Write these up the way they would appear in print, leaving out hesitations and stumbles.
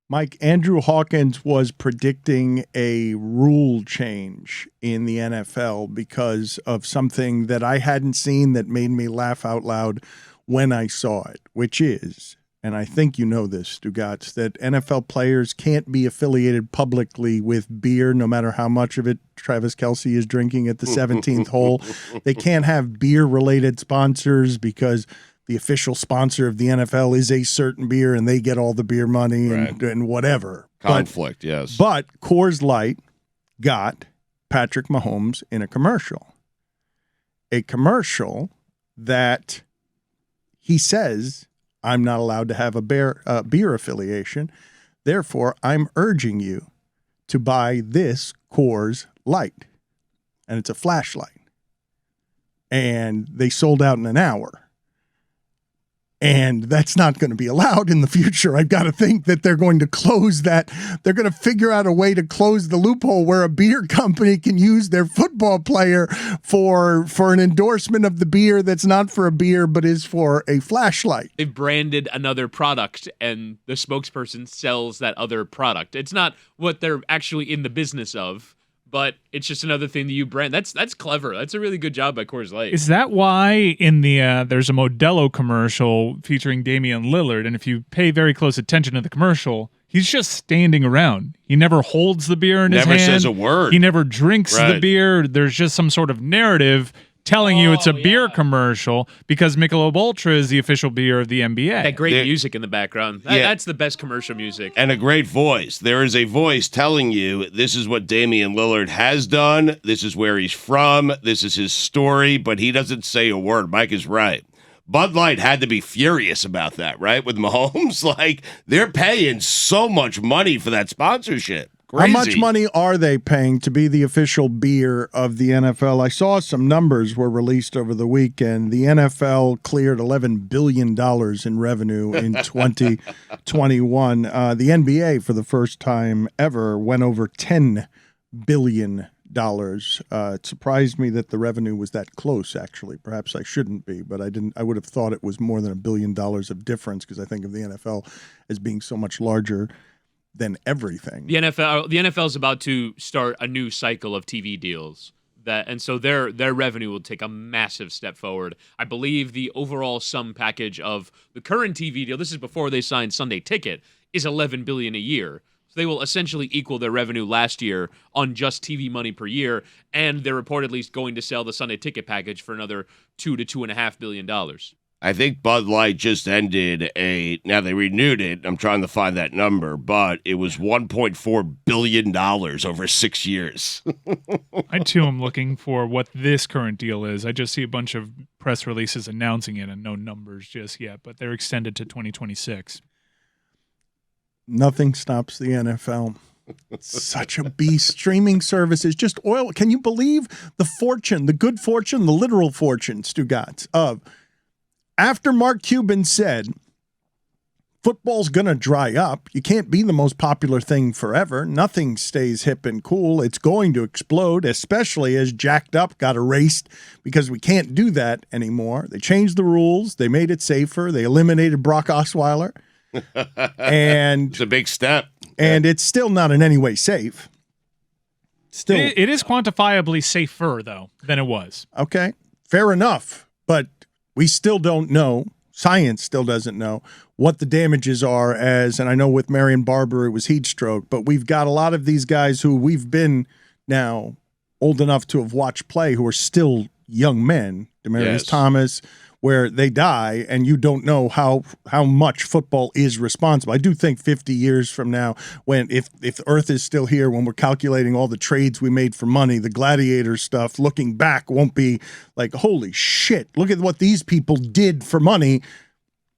Mike, Andrew Hawkins was predicting a rule change in the NFL because of something that I hadn't seen that made me laugh out loud when I saw it, which is, and I think you know this, Stugotz, that NFL players can't be affiliated publicly with beer no matter how much of it Travis Kelce is drinking at the 17th hole. They can't have beer-related sponsors because the official sponsor of the NFL is a certain beer, and they get all the beer money and whatever. Conflict, yes. But Coors Light got Patrick Mahomes in a commercial. A commercial that he says, I'm not allowed to have a beer affiliation. Therefore, I'm urging you to buy this Coors Light. And it's a flashlight. And they sold out in an hour. And that's not going to be allowed in the future. I've got to think that they're going to close that. They're going to figure out a way to close the loophole where a beer company can use their football player for an endorsement of the beer that's not for a beer but is for a flashlight. They've branded another product and the spokesperson sells that other product. It's not what they're actually in the business of, but it's just another thing that you brand. That's clever. That's a really good job by Coors Light. Is that why in the there's a Modelo commercial featuring Damian Lillard, and if you pay very close attention to the commercial, he's just standing around. He never holds the beer in his hand. Never says a word. He never drinks the beer. There's just some sort of narrative telling you it's a beer commercial because Michelob Ultra is the official beer of the NBA. That great music in the background. That's the best commercial music. And a great voice. There is a voice telling you this is what Damian Lillard has done. This is where he's from. This is his story, but he doesn't say a word. Mike is right. Bud Light had to be furious about that, right? With Mahomes, like they're paying so much money for that sponsorship. Crazy. How much money are they paying to be the official beer of the NFL? I saw some numbers were released over the weekend. The NFL cleared $11 billion in revenue in 2021. The NBA, for the first time ever, went over $10 billion. It surprised me that the revenue was that close, actually. Perhaps I shouldn't be, but I would have thought it was more than $1 billion of difference because I think of the NFL as being so much larger than everything. The NFL is about to start a new cycle of TV deals, and so their revenue will take a massive step forward. I believe the overall sum package of the current TV deal, this is before they signed Sunday Ticket, is $11 billion a year. So they will essentially equal their revenue last year on just TV money per year, and they're reportedly going to sell the Sunday Ticket package for another $2 to $2.5 billion. I think Bud Light just ended now they renewed it. I'm trying to find that number, but it was $1.4 billion over 6 years. I too am looking for what this current deal is. I just see a bunch of press releases announcing it and no numbers just yet, but they're extended to 2026. Nothing stops the NFL. Such a beast. Streaming services, just oil. Can you believe the fortune, the good fortune, the literal fortune, Stugotz, of after Mark Cuban said, football's going to dry up. You can't be the most popular thing forever. Nothing stays hip and cool. It's going to explode, especially as Jacked Up got erased because we can't do that anymore. They changed the rules. They made it safer. They eliminated Brock Osweiler. And it's a big step. And it's still not in any way safe. Still, it is quantifiably safer, though, than it was. Okay, fair enough. But we still don't know, science still doesn't know, what the damages are and I know with Marion Barber it was heat stroke, but we've got a lot of these guys who we've been now old enough to have watched play who are still young men, Demaryius Thomas, where they die and you don't know how much football is responsible. I do think 50 years from now, when if Earth is still here, when we're calculating all the trades we made for money, the gladiator stuff, looking back won't be like, holy shit, look at what these people did for money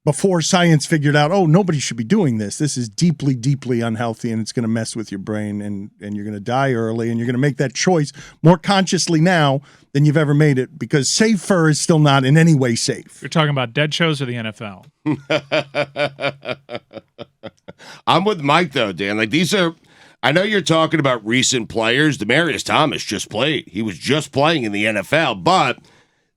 before science figured out, oh, nobody should be doing this. This is deeply, deeply unhealthy, and it's going to mess with your brain, and you're going to die early, and you're going to make that choice more consciously now than you've ever made it, because safer is still not in any way safe. You're talking about dead shows or the NFL? I'm with Mike, though, Dan. Like, these are... I know you're talking about recent players. Demaryius Thomas just played. He was just playing in the NFL, but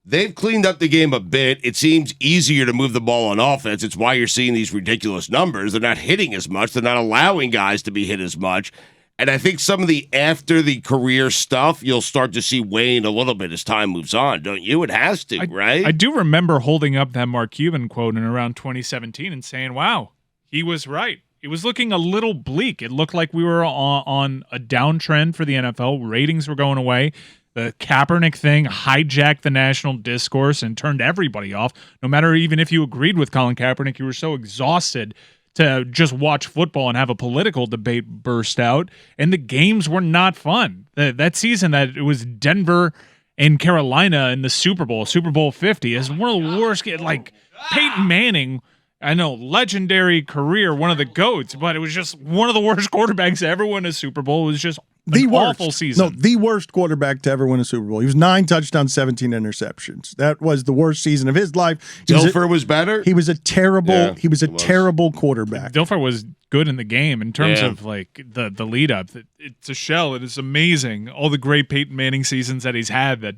They've cleaned up the game a bit. It seems easier to move the ball on offense. It's why you're seeing these ridiculous numbers. They're not hitting as much. They're not allowing guys to be hit as much. And I think some of the after the career stuff you'll start to see wane a little bit as time moves on, don't you? It has to, right? I do remember holding up that Mark Cuban quote in around 2017 and saying, wow, he was right. It was looking a little bleak. It looked like we were on a downtrend for the NFL. Ratings were going away. The Kaepernick thing hijacked the national discourse and turned everybody off. No matter even if you agreed with Colin Kaepernick, you were so exhausted to just watch football and have a political debate burst out. And the games were not fun. That season that it was Denver and Carolina in the Super Bowl 50, is one of the worst. Like Peyton Manning, I know, legendary career, one of the GOATs, but it was just one of the worst quarterbacks to ever win a Super Bowl. It was just the worst. Awful season. No, the worst quarterback to ever win a Super Bowl. He was 9 touchdowns, 17 interceptions. That was the worst season of his life. Dilfer was better? He was a terrible terrible quarterback. Dilfer was good in the game in terms of like the lead up. It's a shell. It is amazing. All the great Peyton Manning seasons that he's had that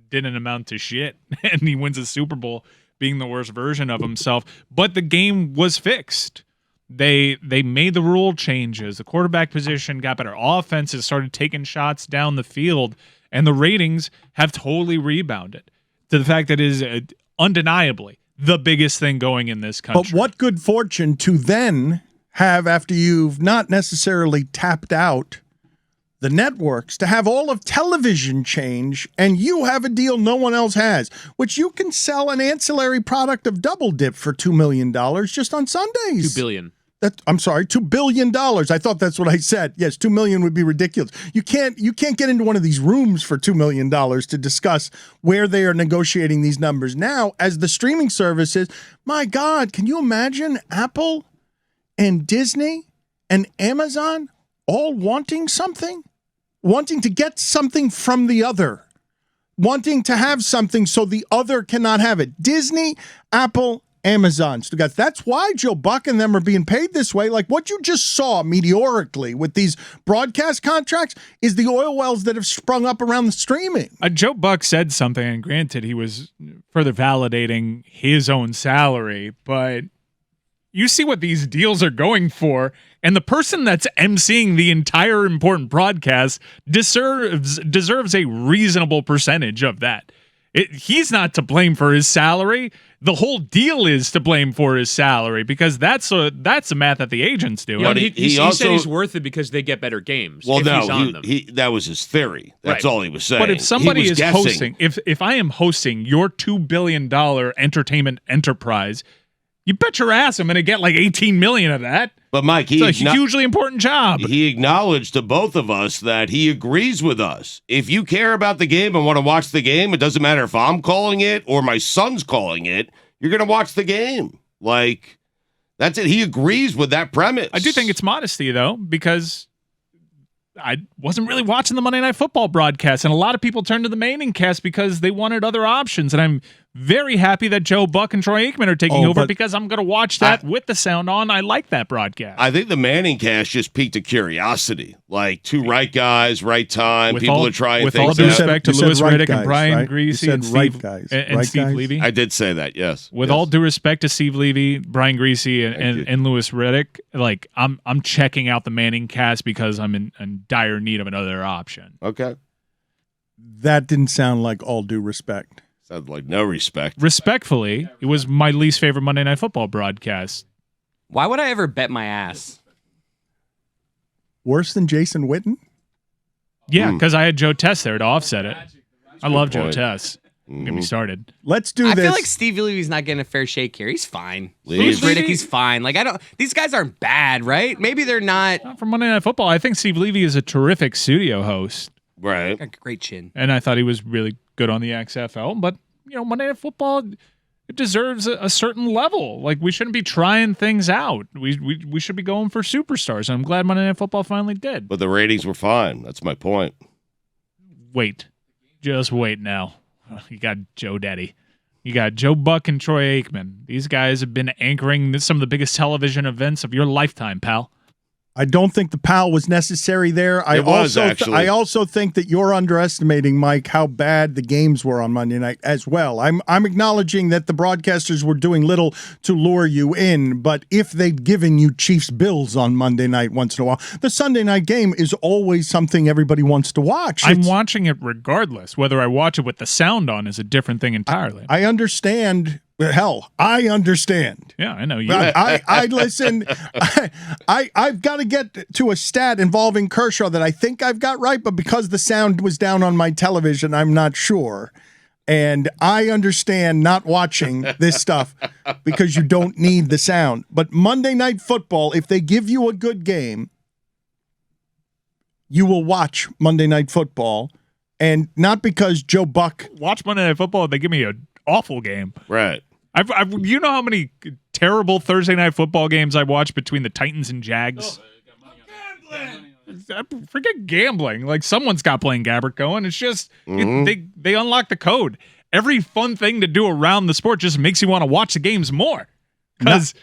didn't amount to shit. And he wins a Super Bowl being the worst version of himself. But the game was fixed. They made the rule changes. The quarterback position got better. Offenses started taking shots down the field, and the ratings have totally rebounded to the fact that it is undeniably the biggest thing going in this country. But what good fortune to then have, after you've not necessarily tapped out the networks, to have all of television change, and you have a deal no one else has, which you can sell an ancillary product of Double Dip for $2 million just on Sundays. $2 billion. I'm sorry, $2 billion. I thought that's what I said. Yes, $2 million would be ridiculous. You can't get into one of these rooms for $2 million to discuss where they are negotiating these numbers now as the streaming services. My God, can you imagine Apple and Disney and Amazon all wanting something? Wanting to get something from the other. Wanting to have something so the other cannot have it. Disney, Apple, Amazon. Stugotz. That's why Joe Buck and them are being paid this way. Like what you just saw meteorically with these broadcast contracts is the oil wells that have sprung up around the streaming. Joe Buck said something, and granted, he was further validating his own salary, but you see what these deals are going for, and the person that's emceeing the entire important broadcast deserves a reasonable percentage of that. He's not to blame for his salary. The whole deal is to blame for his salary because that's the math that the agents do. Yeah, he said he's worth it because they get better games. Well, if no, he's on them. that was his theory. That's Right. all he was saying. But if somebody is guessing. hosting, if I am hosting your $2 billion entertainment enterprise, you bet your ass I'm going to get like 18 million of that. But Mike, it's a hugely important job. He acknowledged to both of us that he agrees with us. If you care about the game and want to watch the game, it doesn't matter if I'm calling it or my son's calling it, you're going to watch the game. Like, that's it. He agrees with that premise. I do think it's modesty, though, because I wasn't really watching the Monday Night Football broadcast, and a lot of people turned to the Manning cast because they wanted other options, and I'm very happy that Joe Buck and Troy Aikman are taking over because I'm going to watch that with the sound on. I like that broadcast. I think the Manning cast just piqued a curiosity. Like, two right guys, right time. People are trying things out. With all due respect to Louis right Riddick guys, and Brian right? Greasy and right Steve, guys. and Right Steve guys? Levy. I did say that, yes. With all due respect to Steve Levy, Brian Greasy, and Louis Riddick, like I'm checking out the Manning cast because I'm in dire need of another option. Okay. That didn't sound like all due respect. Sounds like no respect. Respectfully, it was my least favorite Monday Night Football broadcast. Why would I ever bet my ass? Worse than Jason Witten? Yeah, because I had Joe Tess there to offset it. I love Joe point. Tess. Get me started. Let's do I this. feel like Steve Levy's not getting a fair shake here. He's fine. Louis Riddick, he's fine. Like these guys aren't bad, right? Maybe they're not. Not for Monday Night Football. I think Steve Levy is a terrific studio host, Right. Got a great chin. and I thought he was really good on the XFL. But Monday Night Football, it deserves a certain level. Like we shouldn't be trying things out. We should be going for superstars. And I'm glad Monday Night Football finally did. But the ratings were fine. That's my point. Wait, just wait now. You got Joe Daddy. You got Joe Buck and Troy Aikman. These guys have been anchoring some of the biggest television events of your lifetime, pal. I don't think the PAL was necessary there. I also think that you're underestimating, Mike, how bad the games were on Monday night as well. I'm acknowledging that the broadcasters were doing little to lure you in, but if they'd given you Chiefs-Bills on Monday night once in a while, the Sunday night game is always something everybody wants to watch. I'm watching it regardless. Whether I watch it with the sound on is a different thing entirely. I understand. Hell, I understand. Yeah, I know you. I listen. I've got to get to a stat involving Kershaw that I think I've got right, but because the sound was down on my television, I'm not sure. And I understand not watching this stuff because you don't need the sound. But Monday Night Football, if they give you a good game, you will watch Monday Night Football. And not because Joe Buck. Watch Monday Night Football, they give me an awful game. Right. You know how many terrible Thursday Night Football games I watched between the Titans and Jags? Forget gambling. Like, someone's got playing Gabbert going. It's just they unlock the code. Every fun thing to do around the sport just makes you want to watch the games more because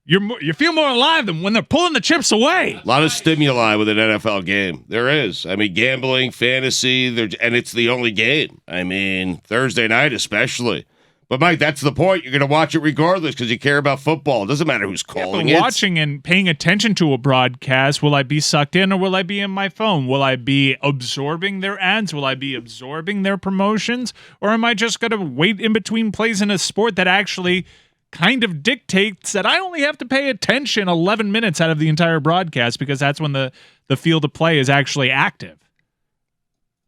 you feel more alive than when they're pulling the chips away. A lot of stimuli with an NFL game. There is. I mean, gambling, fantasy, and it's the only game. I mean, Thursday night especially. But, Mike, that's the point. You're going to watch it regardless because you care about football. It doesn't matter who's calling it. Watching and paying attention to a broadcast, will I be sucked in or will I be in my phone? Will I be absorbing their ads? Will I be absorbing their promotions? Or am I just going to wait in between plays in a sport that actually kind of dictates that I only have to pay attention 11 minutes out of the entire broadcast because that's when the field of play is actually active?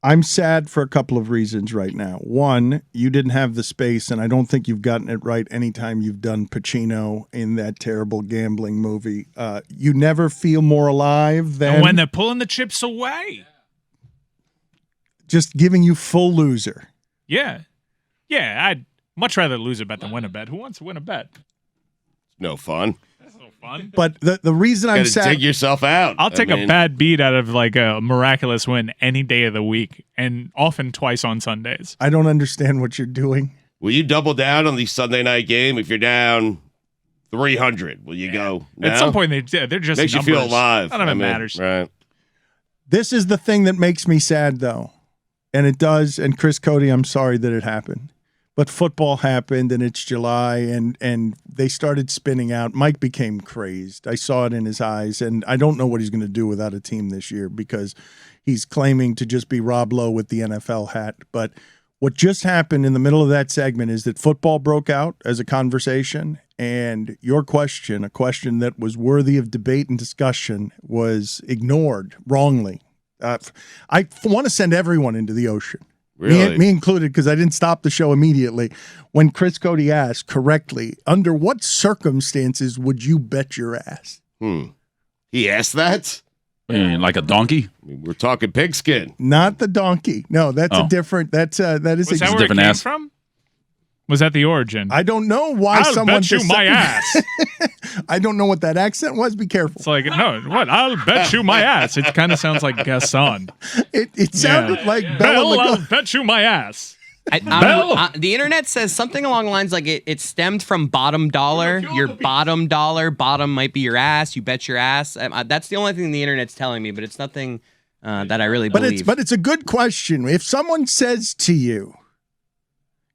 I'm sad for a couple of reasons right now. One, you didn't have the space, and I don't think you've gotten it right anytime you've done Pacino in that terrible gambling movie. You never feel more alive than... And when they're pulling the chips away. Just giving you full loser. Yeah. Yeah, I'd much rather lose a bet than win a bet. Who wants to win a bet? No fun. Fun. But the reason I'm sad... dig yourself out. I'll take a bad beat out of like a miraculous win any day of the week, and often twice on Sundays. I don't understand what you're doing. Will you double down on the Sunday night game if you're down 300? Will you go now? At some point, they're just makes numbers. You feel alive. None of it matters. Right. This is the thing that makes me sad, though. And it does. And Chris Cody, I'm sorry that it happened. But football happened, and it's July, and they started spinning out. Mike became crazed. I saw it in his eyes, and I don't know what he's going to do without a team this year because he's claiming to just be Rob Lowe with the NFL hat. But what just happened in the middle of that segment is that football broke out as a conversation, and your question, a question that was worthy of debate and discussion, was wrongly. I want to send everyone into the ocean. Really? Me included, because I didn't stop the show immediately. When Chris Cody asked correctly, under what circumstances would you bet your ass? He asked that? Like a donkey? We're talking pigskin. Not the donkey. No, that's a different. That is Was that where it came from? Was that the origin? I don't know why I'll someone bet you my ass. I don't know what that accent was. Be careful. It's like, no, what? I'll bet you my ass. It kind of sounds like Gaston. It sounded like Bella Bell, I'll Lugosi. bet you my ass. The internet says something along the lines like it stemmed from bottom dollar. Your bottom dollar, bottom might be your ass. You bet your ass. That's the only thing the internet's telling me, but it's nothing that I really believe. But it's a good question. If someone says to you,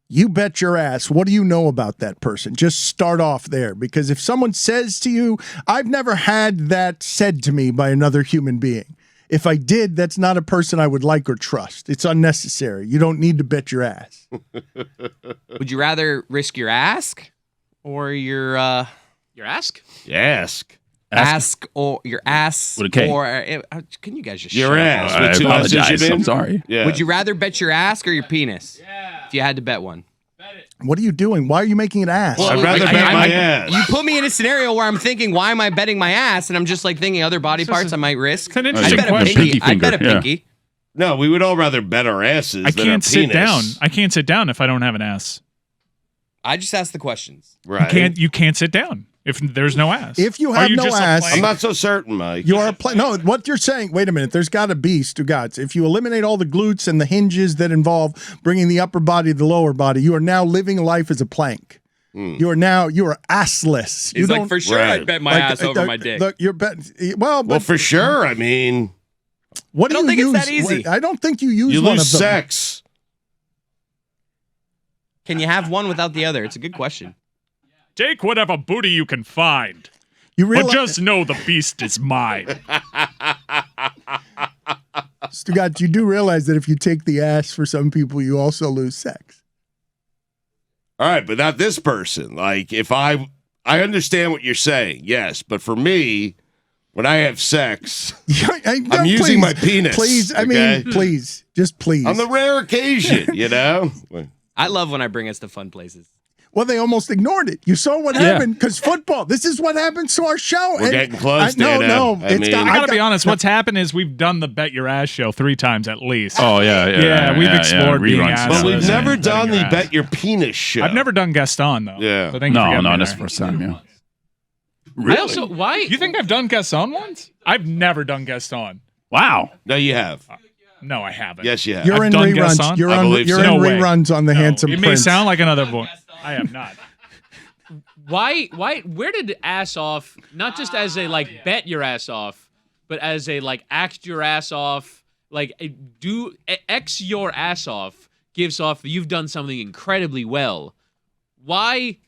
you bet your ass, what do you know about that person? Just start off there. Because if someone says to you, I've never had that said to me by another human being. If I did, that's not a person I would like or trust. It's unnecessary. You don't need to bet your ass. Would you rather risk your ask or your ask? Ask or your ass with a K. Or can you guys just your shut ass? up? With two S's, apologize. I'm sorry. Yeah. Would you rather bet your ass or your penis? Yeah. If you had to bet one. What are you doing? Why are you making it ass? I'd rather bet my ass. You put me in a scenario where I'm thinking, why am I betting my ass? And I'm just like thinking other body parts I might risk. It's an I'd interesting bet a question. pinky. Pinky I'd bet a finger, yeah. pinky. No, we would all rather bet our asses I than our can't sit penis. down. I can't sit down if I don't have an ass. I just asked the questions. Right. You can't sit down if there's no ass. If you Are have no just a ass- player? I'm not so certain, Mike. You are no. What you're saying? Wait a minute. There's got to be Stugotz. If you eliminate all the glutes and the hinges that involve bringing the upper body to the lower body, you are now living life as a plank. You are assless. He's like, for sure, Right. I'd bet my ass over my dick. Look, you're well, Well, for sure. I mean, what do I don't you think it's use? that easy. I don't think you use you one lose of them. sex. Can you have one without the other? It's a good question. Take whatever booty you can find. You But realize, just know the beast is mine. Stugotz, you do realize that if you take the ass for some people, you also lose sex. All right, but not this person. Like, if I understand what you're saying, yes, but for me, when I have sex, I'm using my penis. Please, I okay? mean, please, just please. On the rare occasion, you know? I love when I bring us to fun places. Well, they almost ignored it. You saw what happened because football. This is what happens to our show. We're getting close, No, Dana. no. I mean- I gotta be honest. What's happened is we've done the Bet Your Ass show 3 times at least. Oh yeah. Yeah, we've explored being reruns. ass- But we've Listen, never betting done your the ass. Bet Your Penis show. I've never done Gaston though. Yeah. So thank you for No, getting me that's there. the first time. Yeah. I also why You think I've done Gaston once? I've never done Gaston. Wow. No, you have. No, I haven't. Yes, you have. You're I've in done reruns. Gaston? You're I on. believe You're so. in No way. reruns on the Handsome It may Prince. sound like another voice. I am not. why where did ass off not just as a like bet your ass off, but as a like act your ass off, like do X your ass off gives off you've done something incredibly well. Why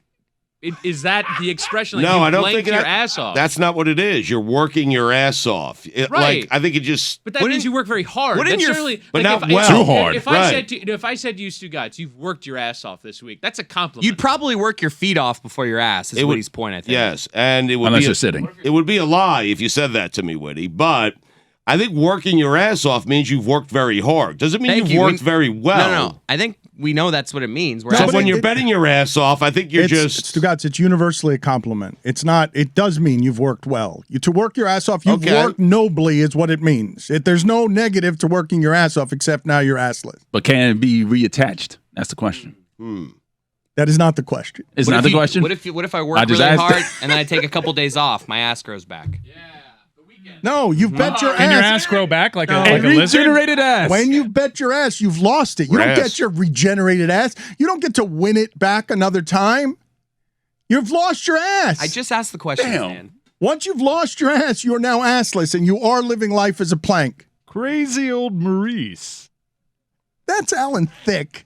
is that the expression? Like No, you I don't blanked think your that- ass off. That's not what it is. You're working your ass off. Right. Like, I think it just. But that means you work very hard. wouldn't That's your- certainly, but like not if, well. Too hard, If right. I said to you, Stugotz, you've worked your ass off this week. That's a compliment. You'd probably work your feet off before your ass, is It would- Woody's point, I think. Yes, and it would Unless be you're sitting. It would be a lie if you said that to me, Woody. But I think working your ass off means you've worked very hard. Doesn't mean Thank you've you. worked very well. No. I think we know that's what it means. No, So Whereas but when it- you're betting your ass off, I think you're just. Stugotz, it's universally a compliment. It's not. It does mean you've worked well. To work your ass off, you've Okay. worked nobly, is what it means. There's no negative to working your ass off, except now you're assless. But can it be reattached? That's the question. That is not the question. Is what not if the you- question? What if I work I just really asked. hard and then I take a couple days off, my ass grows back? No, you've bet your Can your ass. ass grow back like a, No. like a lizard? Regenerated ass. When you bet your ass, you've lost it. You don't Grass. get your regenerated ass. You don't get to win it back another time. You've lost your ass. I just asked the question, Damn. man. Once you've lost your ass, you are now assless, and you are living life as a plank. Crazy old Maurice. That's Alan Thicke.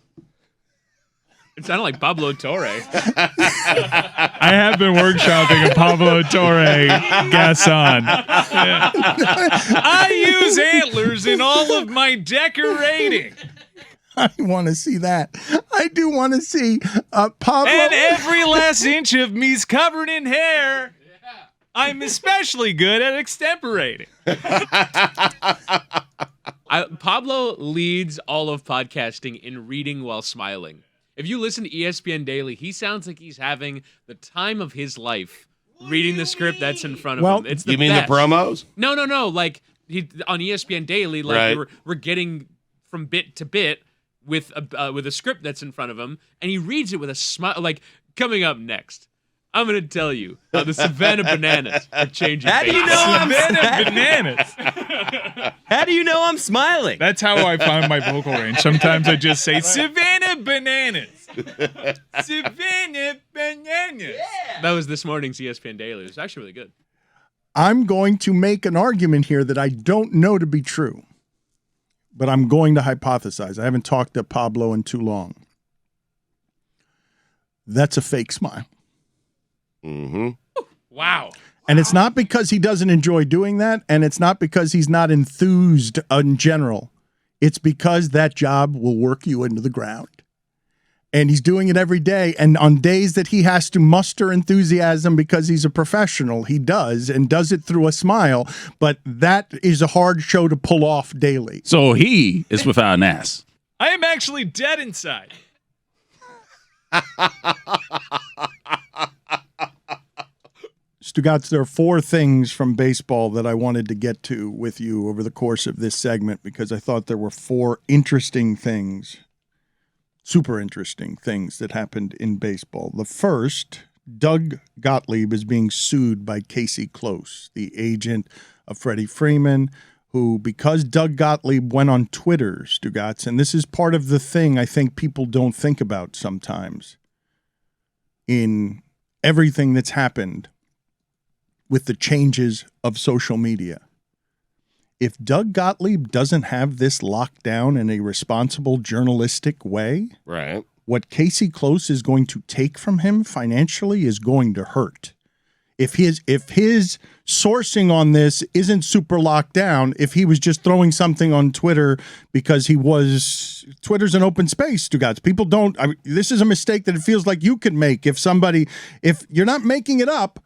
It sounded like Pablo Torre. I have been workshopping a Pablo Torre Gasson. Yeah. I use antlers in all of my decorating. I want to see that. I do want to see Pablo. And every last inch of me's covered in hair. I'm especially good at extemporating. Pablo leads all of podcasting in reading while smiling. If you listen to ESPN Daily, he sounds like he's having the time of his life reading the script that's in front of Well, him. It's the You mean best. the promos? No. Like on ESPN Daily, like Right. we're getting from bit to bit with a script that's in front of him, and he reads it with a smile. Like coming up next, I'm gonna tell you how the Savannah Bananas are changing. How do you faces. know I'm Savannah bananas. How do you know I'm smiling? That's how I find my vocal range. Sometimes I just say Savannah bananas. Savannah bananas. That was this morning's ESPN Daily. It was actually really good. I'm going to make an argument here that I don't know to be true, but I'm going to hypothesize. I haven't talked to Pablo in too long. That's a fake smile. Mm-hmm. Wow. And it's not because he doesn't enjoy doing that, and it's not because he's not enthused in general. It's because that job will work you into the ground. And he's doing it every day. And on days that he has to muster enthusiasm because he's a professional, he does, and does it through a smile. But that is a hard show to pull off daily. So he is without an ass. I am actually dead inside. Stugotz, there are 4 things from baseball that I wanted to get to with you over the course of this segment because I thought there were 4 interesting things, super interesting things that happened in baseball. The first, Doug Glotlieb is being sued by Casey Close, the agent of Freddie Freeman, who, because Doug Glotlieb went on Twitter, Stugotz, and this is part of the thing I think people don't think about sometimes. in everything that's happened with the changes of social media. If Doug Gottlieb doesn't have this locked down in a responsible journalistic way, Right. what Casey Close is going to take from him financially is going to hurt. If his sourcing on this isn't super locked down, if he was just throwing something on Twitter because Twitter's an open space, Stugotz. People don't. This is a mistake that it feels like you could make if you're not making it up,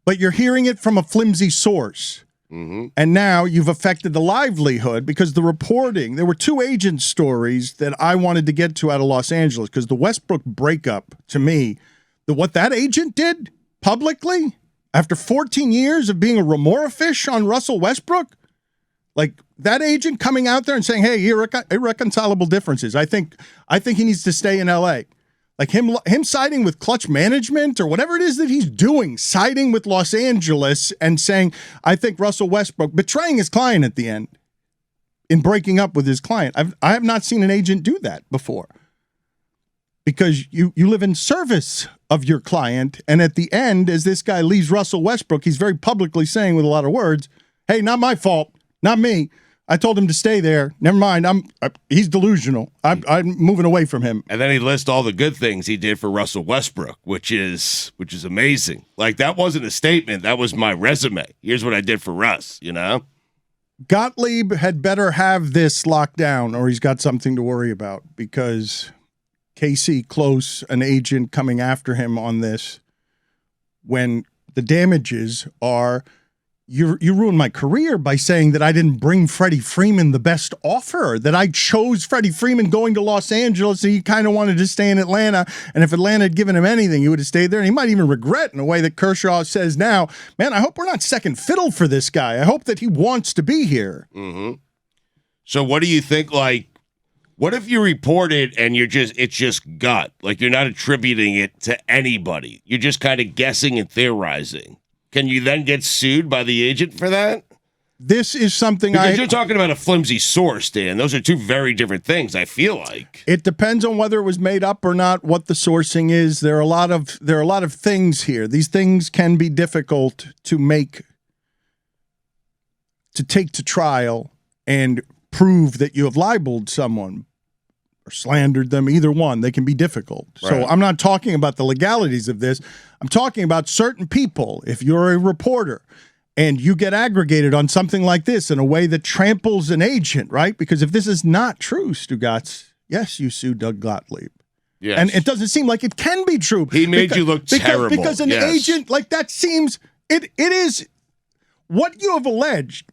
but you're hearing it from a flimsy source. Mm-hmm. And now you've affected the livelihood because the reporting, there were 2 agent stories that I wanted to get to out of Los Angeles because the Westbrook breakup, to me, what that agent did publicly after 14 years of being a remora fish on Russell Westbrook, like that agent coming out there and saying, hey, irreconcilable differences. I think he needs to stay in L.A. Like him siding with Clutch Management or whatever it is that he's doing, siding with Los Angeles and saying, I think Russell Westbrook betraying his client at the end in breaking up with his client. I have not seen an agent do that before because you live in service of your client. And at the end, as this guy leaves Russell Westbrook, he's very publicly saying with a lot of words, hey, not my fault, not me. I told him to stay there. Never mind. He's delusional. I'm moving away from him. And then he lists all the good things he did for Russell Westbrook, which is amazing. Like, that wasn't a statement. That was my resume. Here's what I did for Russ, you know? Gottlieb had better have this locked down or he's got something to worry about because Casey Close, an agent coming after him on this, when the damages are... You ruined my career by saying that I didn't bring Freddie Freeman the best offer, that I chose Freddie Freeman going to Los Angeles and he kind of wanted to stay in Atlanta. And if Atlanta had given him anything, he would have stayed there. And he might even regret in a way that Kershaw says now, man, I hope we're not second fiddle for this guy. I hope that he wants to be here. Mm-hmm. So what do you think, like, what if you report it and it's just gut? Like, you're not attributing it to anybody. You're just kind of guessing and theorizing. Can you then get sued by the agent for that? This is something because you're talking about a flimsy source, Dan. Those are 2 very different things, I feel like. It depends on whether it was made up or not, what the sourcing is. There are a lot of things here. These things can be difficult to take to trial and prove that you have libeled someone or slandered them, either one. They can be difficult. Right. So I'm not talking about the legalities of this. I'm talking about certain people. If you're a reporter and you get aggregated on something like this in a way that tramples an agent, right? Because if this is not true, Stugotz, yes, you sue Doug Gottlieb. Yes. And it doesn't seem like it can be true. He made you look terrible. Because an agent, like that seems, it is what you have alleged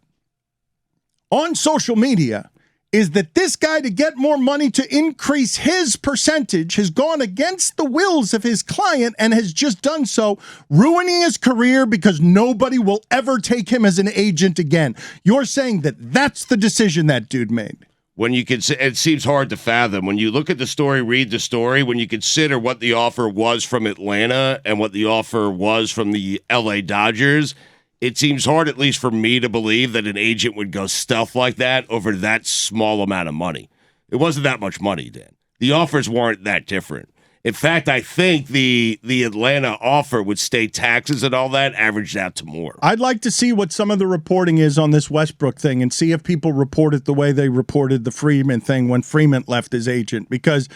on social media is that this guy, to get more money to increase his percentage, has gone against the wills of his client and has just done so, ruining his career because nobody will ever take him as an agent again. You're saying that that's the decision that dude made. When you it seems hard to fathom. When you look at the story, read the story, when you consider what the offer was from Atlanta and what the offer was from the LA Dodgers, it seems hard, at least for me, to believe that an agent would go stuff like that over that small amount of money. It wasn't that much money, Dan. The offers weren't that different. In fact, I think the Atlanta offer with state taxes and all that averaged out to more. I'd like to see what some of the reporting is on this Westbrook thing and see if people report it the way they reported the Freeman thing when Freeman left his agent, because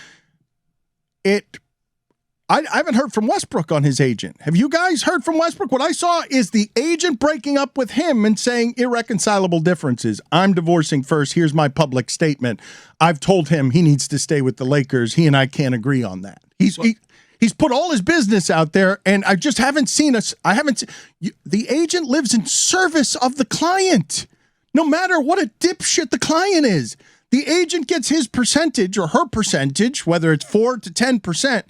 I haven't heard from Westbrook on his agent. Have you guys heard from Westbrook? What I saw is the agent breaking up with him and saying irreconcilable differences. I'm divorcing first. Here's my public statement. I've told him he needs to stay with the Lakers. He and I can't agree on that. He's put all his business out there, and I just haven't seen the agent lives in service of the client. No matter what a dipshit the client is, the agent gets his percentage or her percentage, whether it's 4 to 10%.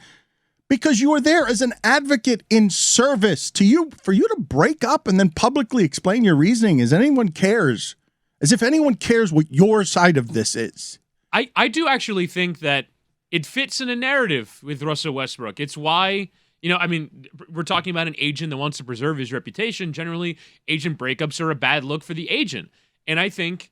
Because you are there as an advocate in service to you, for you to break up and then publicly explain your reasoning as if anyone cares what your side of this is. I do actually think that it fits in a narrative with Russell Westbrook. It's why, we're talking about an agent that wants to preserve his reputation. Generally, agent breakups are a bad look for the agent. And I think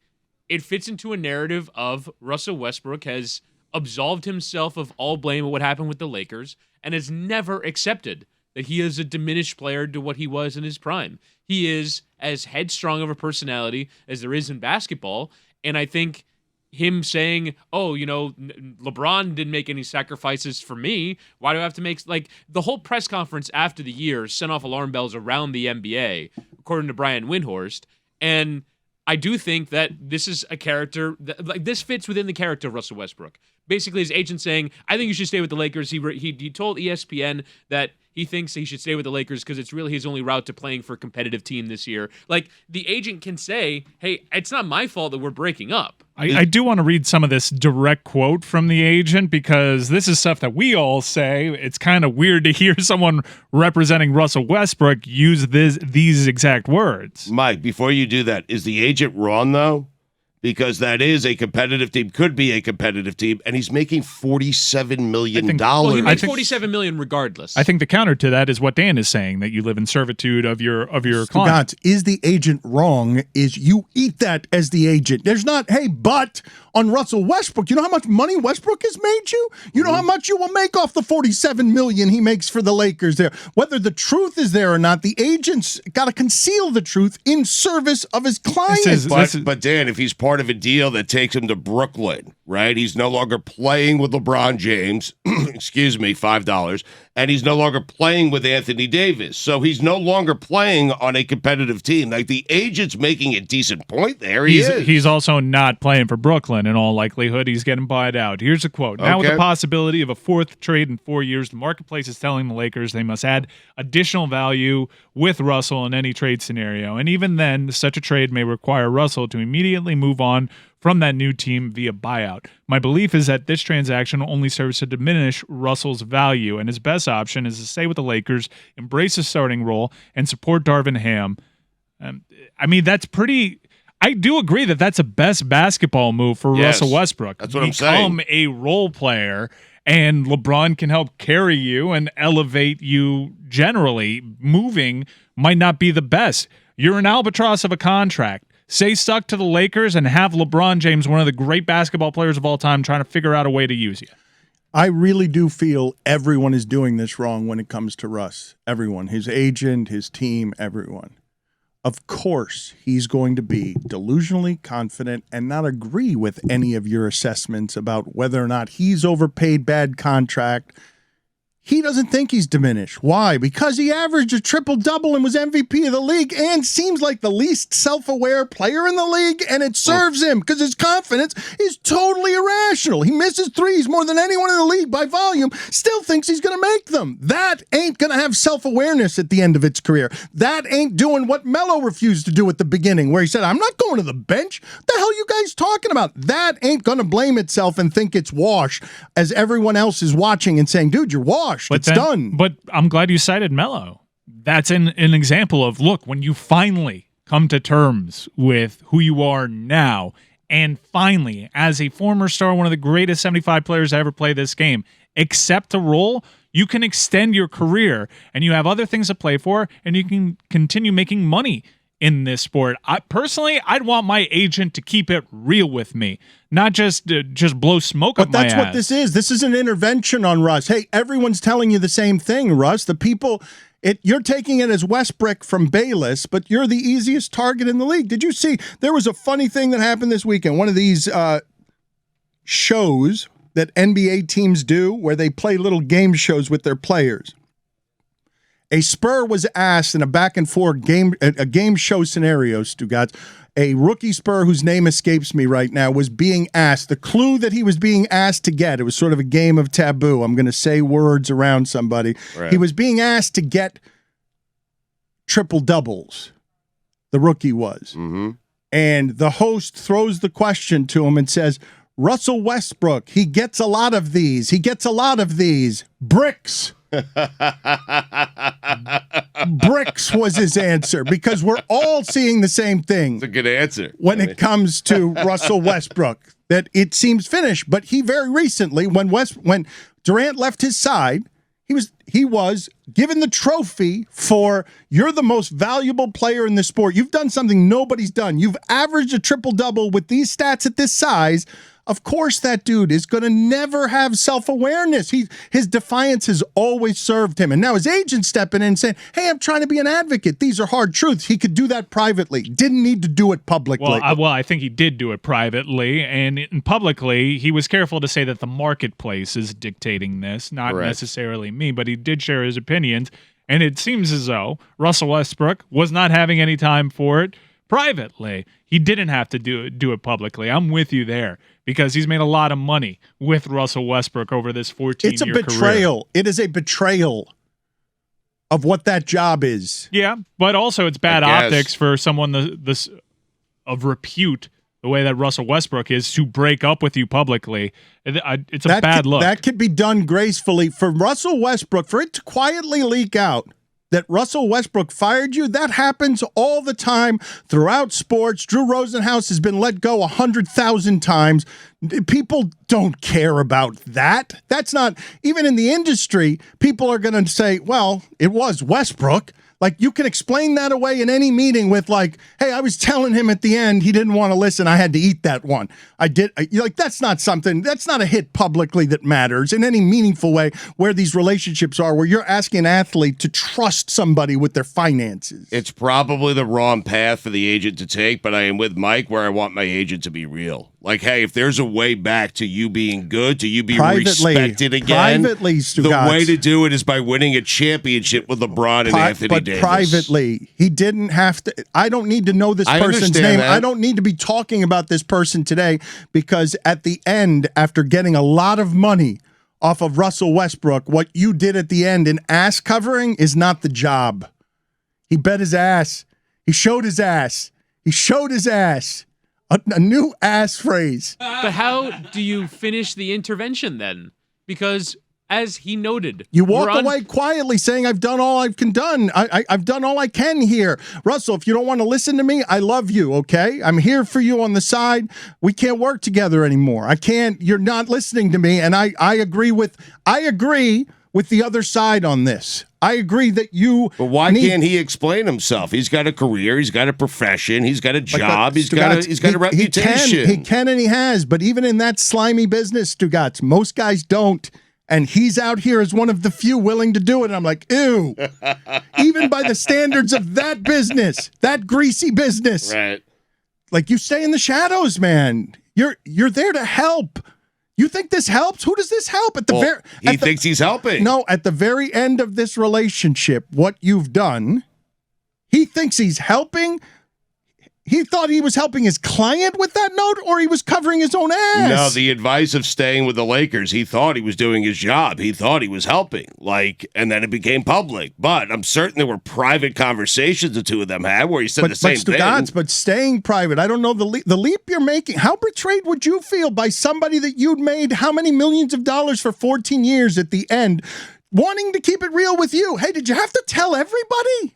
it fits into a narrative of Russell Westbrook has absolved himself of all blame of what happened with the Lakers, and has never accepted that he is a diminished player to what he was in his prime. He is as headstrong of a personality as there is in basketball, and I think him saying, oh, LeBron didn't make any sacrifices for me. Why do I have to make, the whole press conference after the year sent off alarm bells around the NBA, according to Brian Windhorst. And I do think that this is a character that, this fits within the character of Russell Westbrook. Basically, his agent saying, I think you should stay with the Lakers. He told ESPN that he thinks he should stay with the Lakers because it's really his only route to playing for a competitive team this year. The agent can say, hey, it's not my fault that we're breaking up. I do want to read some of this direct quote from the agent because this is stuff that we all say. It's kind of weird to hear someone representing Russell Westbrook use these exact words. Mike, before you do that, is the agent wrong, though? Because that is a competitive team, could be a competitive team, and he's making $47 million. Well, he makes $47 million regardless. I think the counter to that is what Dan is saying, that you live in servitude of your client. Stugotz, is the agent wrong? Is you eat that as the agent. There's not, hey, but on Russell Westbrook, you know how much money Westbrook has made you? You know how much you will make off the $47 million he makes for the Lakers there. Whether the truth is there or not, the agent's got to conceal the truth in service of his client. But Dan, if he's part of a deal that takes him to Brooklyn, right? He's no longer playing with LeBron James, excuse me, $5, and he's no longer playing with Anthony Davis. So he's no longer playing on a competitive team. The agent's making a decent point there. He's also not playing for Brooklyn in all likelihood. He's getting bought out. Here's a quote. Now with the possibility of a fourth trade in 4 years, the marketplace is telling the Lakers they must add additional value with Russell in any trade scenario. And even then, such a trade may require Russell to immediately move on from that new team via buyout. My belief is that this transaction only serves to diminish Russell's value, and his best option is to stay with the Lakers, embrace a starting role, and support Darvin Ham. That's pretty... I do agree that that's a best basketball move for Russell Westbrook. That's what I'm saying. Become a role player, and LeBron can help carry you and elevate you generally. Moving might not be the best. You're an albatross of a contract. Stay stuck to the Lakers and have LeBron James, one of the great basketball players of all time, trying to figure out a way to use you. I really do feel everyone is doing this wrong when it comes to Russ. Everyone. His agent, his team, everyone. Of course, he's going to be delusionally confident and not agree with any of your assessments about whether or not he's overpaid, bad contract. He doesn't think he's diminished. Why? Because he averaged a triple-double and was MVP of the league and seems like the least self-aware player in the league, and it serves him because his confidence is totally irrational. He misses threes more than anyone in the league by volume, still thinks he's going to make them. That ain't going to have self-awareness at the end of its career. That ain't doing what Melo refused to do at the beginning, where he said, I'm not going to the bench. What the hell are you guys talking about? That ain't going to blame itself and think it's washed as everyone else is watching and saying, dude, you're washed. It's done. But I'm glad you cited Melo. That's an example of, look, when you finally come to terms with who you are now, and finally, as a former star, one of the greatest 75 players to ever play this game, accept a role, you can extend your career, and you have other things to play for, and you can continue making money in this sport. I'd want my agent to keep it real with me, not just blow smoke up my ass. But that's what this is. This is an intervention on Russ. Hey, everyone's telling you the same thing, Russ. The people, you're taking it as Westbrook from Bayless, but you're the easiest target in the league. Did you see? There was a funny thing that happened this weekend. One of these shows that NBA teams do where they play little game shows with their players. A Spur was asked in a back-and-forth game show scenario, Stugotz. A rookie Spur whose name escapes me right now was being asked. The clue that he was being asked to get, it was sort of a game of taboo. I'm going to say words around somebody. Right. He was being asked to get triple-doubles. The rookie was. Mm-hmm. And the host throws the question to him and says, Russell Westbrook, he gets a lot of these. He gets a lot of these. Bricks. Bricks was his answer because we're all seeing the same thing. It's a good answer. When it comes to Russell Westbrook, that it seems finished. But he very recently, when Durant left his side, he was given the trophy for you're the most valuable player in the sport. You've done something nobody's done. You've averaged a triple-double with these stats at this size Of course that dude is going to never have self-awareness. His defiance has always served him. And now his agent stepping in and saying, hey, I'm trying to be an advocate. These are hard truths. He could do that privately. Didn't need to do it publicly. Well, I think he did do it privately. And publicly, he was careful to say that the marketplace is dictating this, not necessarily me. But he did share his opinions. And it seems as though Russell Westbrook was not having any time for it privately. He didn't have to do it publicly. I'm with you there because he's made a lot of money with Russell Westbrook over this 14-year career. It's a betrayal. It is a betrayal of what that job is. Yeah, but also it's bad optics for someone this of repute, the way that Russell Westbrook is, to break up with you publicly. It's a bad look. That could be done gracefully. For Russell Westbrook, for it to quietly leak out that Russell Westbrook fired you, that happens all the time throughout sports. Drew Rosenhaus has been let go 100,000 times. People don't care about that. That's not, even in the industry, people are going to say, well, it was Westbrook. Like, you can explain that away in any meeting with, like, hey, I was telling him at the end he didn't want to listen. I had to eat that one. You're like, that's not a hit publicly that matters in any meaningful way where these relationships are, where you're asking an athlete to trust somebody with their finances. It's probably the wrong path for the agent to take, but I am with Mike where I want my agent to be real. Like, hey, if there's a way back to you being good, to you being respected again, the way to do it is by winning a championship with LeBron and Anthony Davis. Privately, he didn't have to. I don't need to know this person's name. I don't need to be talking about this person today, because at the end, after getting a lot of money off of Russell Westbrook, what you did at the end in ass covering is not the job. He bet his ass. He showed his ass. He showed his ass. A new ass phrase. But how do you finish the intervention then? Because, as he noted, you walk away quietly saying, I've done all I can done. I've done all I can here. Russell, if you don't want to listen to me, I love you, okay? I'm here for you on the side. We can't work together anymore. I can't. You're not listening to me, and I agree with the other side on this. I agree that you. But why can't he explain himself? He's got a career. He's got a profession. He's got a job. He's got a reputation. He can and he has. But even in that slimy business, Stugotz, most guys don't. And he's out here as one of the few willing to do it. And I'm like, ew. Even by the standards of that business, that greasy business. Right. Like, you stay in the shadows, man. You're there to help. You think this helps? Who does this help? He thinks he's helping. No, at the very end of this relationship, what you've done, he thinks he's helping. He thought he was helping his client with that note, or he was covering his own ass. No, the advice of staying with the Lakers, he thought he was doing his job. He thought he was helping, and then it became public. But I'm certain there were private conversations the two of them had where he said the same thing. But staying private, I don't know the leap you're making. How betrayed would you feel by somebody that you'd made how many millions of dollars for 14 years at the end, wanting to keep it real with you? Hey, did you have to tell everybody?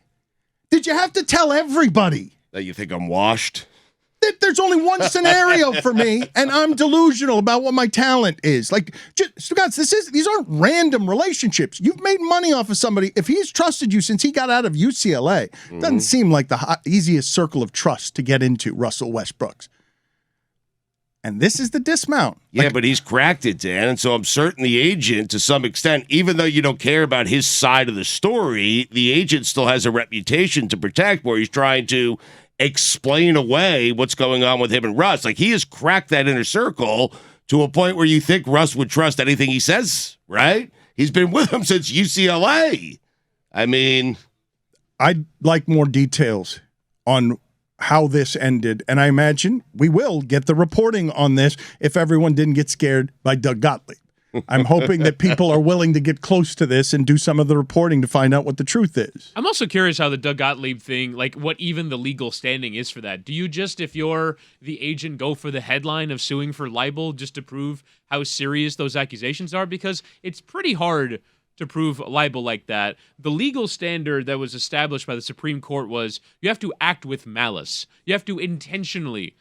Did you have to tell everybody? That you think I'm washed? There's only one scenario for me, and I'm delusional about what my talent is. Like, Stugotz, these aren't random relationships. You've made money off of somebody. If he's trusted you since he got out of UCLA, doesn't seem like the easiest circle of trust to get into, Russell Westbrook's. And this is the dismount. Yeah, but he's cracked it, Dan. And so I'm certain the agent, to some extent, even though you don't care about his side of the story, the agent still has a reputation to protect where he's trying to explain away what's going on with him and Russ. Like, he has cracked that inner circle to a point where you think Russ would trust anything he says, right? He's been with him since UCLA. I mean, I'd like more details on how this ended, and I imagine we will get the reporting on this if everyone didn't get scared by Doug Gottlieb. I'm hoping that people are willing to get close to this and do some of the reporting to find out what the truth is. I'm also curious how the Doug Gottlieb thing, like what even the legal standing is for that. Do you just, if you're the agent, go for the headline of suing for libel just to prove how serious those accusations are? Because it's pretty hard to prove libel like that. The legal standard that was established by the Supreme Court was you have to act with malice. You have to intentionally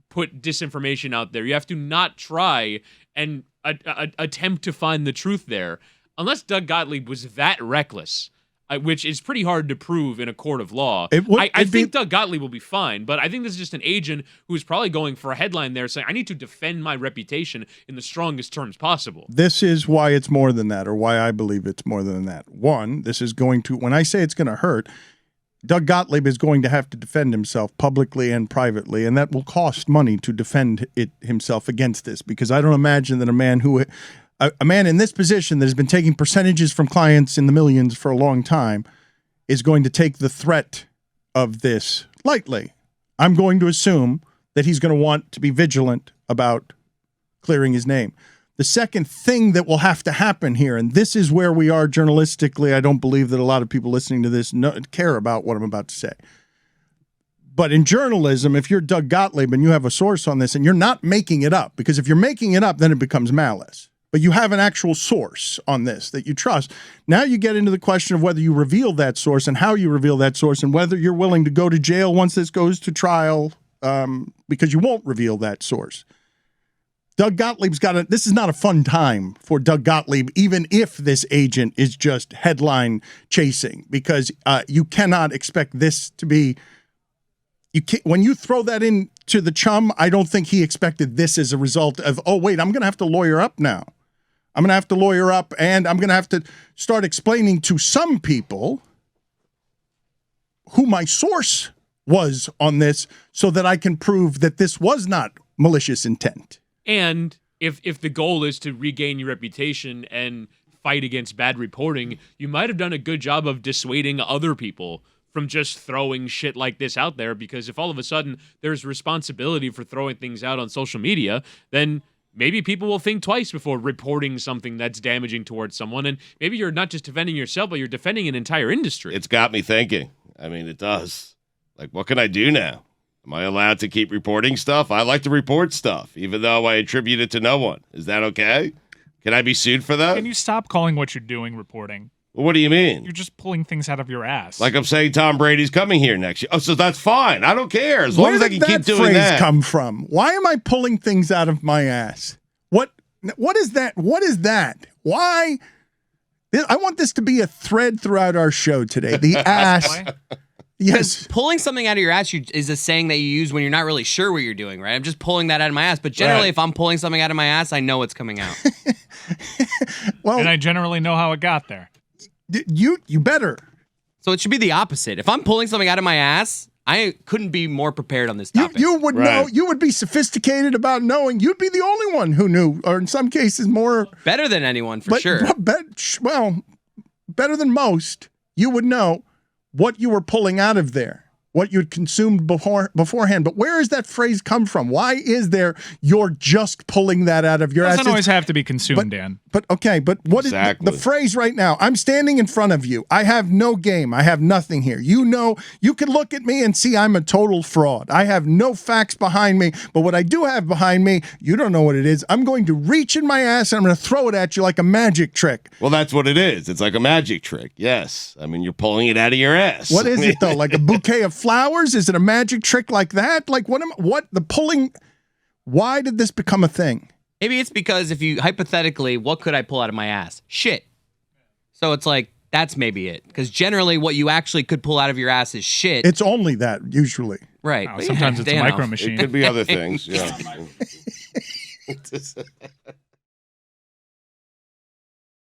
put disinformation out there. You have to not try and attempt to find the truth there. Unless Doug Gottlieb was that reckless, which is pretty hard to prove in a court of law. I think Doug Gottlieb will be fine, but I think this is just an agent who's probably going for a headline there saying, I need to defend my reputation in the strongest terms possible. This is why it's more than that, or why I believe it's more than that. One, this is going to, when I say it's going to hurt, Doug Gottlieb is going to have to defend himself publicly and privately, and that will cost money to defend himself against this, because I don't imagine that a man in this position that has been taking percentages from clients in the millions for a long time is going to take the threat of this lightly. I'm going to assume that he's going to want to be vigilant about clearing his name. The second thing that will have to happen here, and this is where we are journalistically, I don't believe that a lot of people listening to this care about what I'm about to say. But in journalism, if you're Doug Gottlieb and you have a source on this and you're not making it up, because if you're making it up, then it becomes malice. But you have an actual source on this that you trust. Now you get into the question of whether you reveal that source and how you reveal that source and whether you're willing to go to jail once this goes to trial because you won't reveal that source. Doug Gottlieb's this is not a fun time for Doug Gottlieb, even if this agent is just headline chasing, because you cannot expect this to be, when you throw that into the chum, I don't think he expected this as a result of, oh, wait, I'm going to have to lawyer up now. I'm going to have to lawyer up, and I'm going to have to start explaining to some people who my source was on this so that I can prove that this was not malicious intent. And if the goal is to regain your reputation and fight against bad reporting, you might have done a good job of dissuading other people from just throwing shit like this out there, because if all of a sudden there's responsibility for throwing things out on social media, then maybe people will think twice before reporting something that's damaging towards someone. And maybe you're not just defending yourself, but you're defending an entire industry. It's got me thinking. I mean, it does. Like, what can I do now? Am I allowed to keep reporting stuff? I like to report stuff, even though I attribute it to no one. Is that okay? Can I be sued for that? Can you stop calling what you're doing reporting? Well, what do you mean? You're just pulling things out of your ass. Like I'm saying Tom Brady's coming here next year. Oh, so that's fine. I don't care. As long as I can keep doing phrase that. Come from? Why am I pulling things out of my ass? What is that? What is that? Why? I want this to be a thread throughout our show today. The ass. Yes. Pulling something out of your ass is a saying that you use when you're not really sure what you're doing, right? I'm just pulling that out of my ass. But generally, if I'm pulling something out of my ass, I know what's coming out. Well, and I generally know how it got there. You better. So it should be the opposite. If I'm pulling something out of my ass, I couldn't be more prepared on this topic. You would know. You would be sophisticated about knowing. You'd be the only one who knew, or in some cases more. Better than anyone, for sure. Better than most. You would know what you were pulling out of there, what you'd consumed beforehand. But where does that phrase come from? Why is there you're just pulling that out of your ass? It doesn't always have to be consumed, Dan. But okay, but what is the phrase right now? I'm standing in front of you. I have no game. I have nothing here. You know, you can look at me and see I'm a total fraud. I have no facts behind me, but what I do have behind me, you don't know what it is. I'm going to reach in my ass and I'm going to throw it at you like a magic trick. Well, that's what it is. It's like a magic trick. Yes. I mean, you're pulling it out of your ass. What is it though? Like a bouquet of flowers? Is it a magic trick like that? Like the pulling? Why did this become a thing? Maybe it's because if you hypothetically, what could I pull out of my ass? Shit. So it's like, that's maybe it. Because generally what you actually could pull out of your ass is shit. It's only that, usually. Right. Sometimes it's a micro machine. It could be other things. Yeah.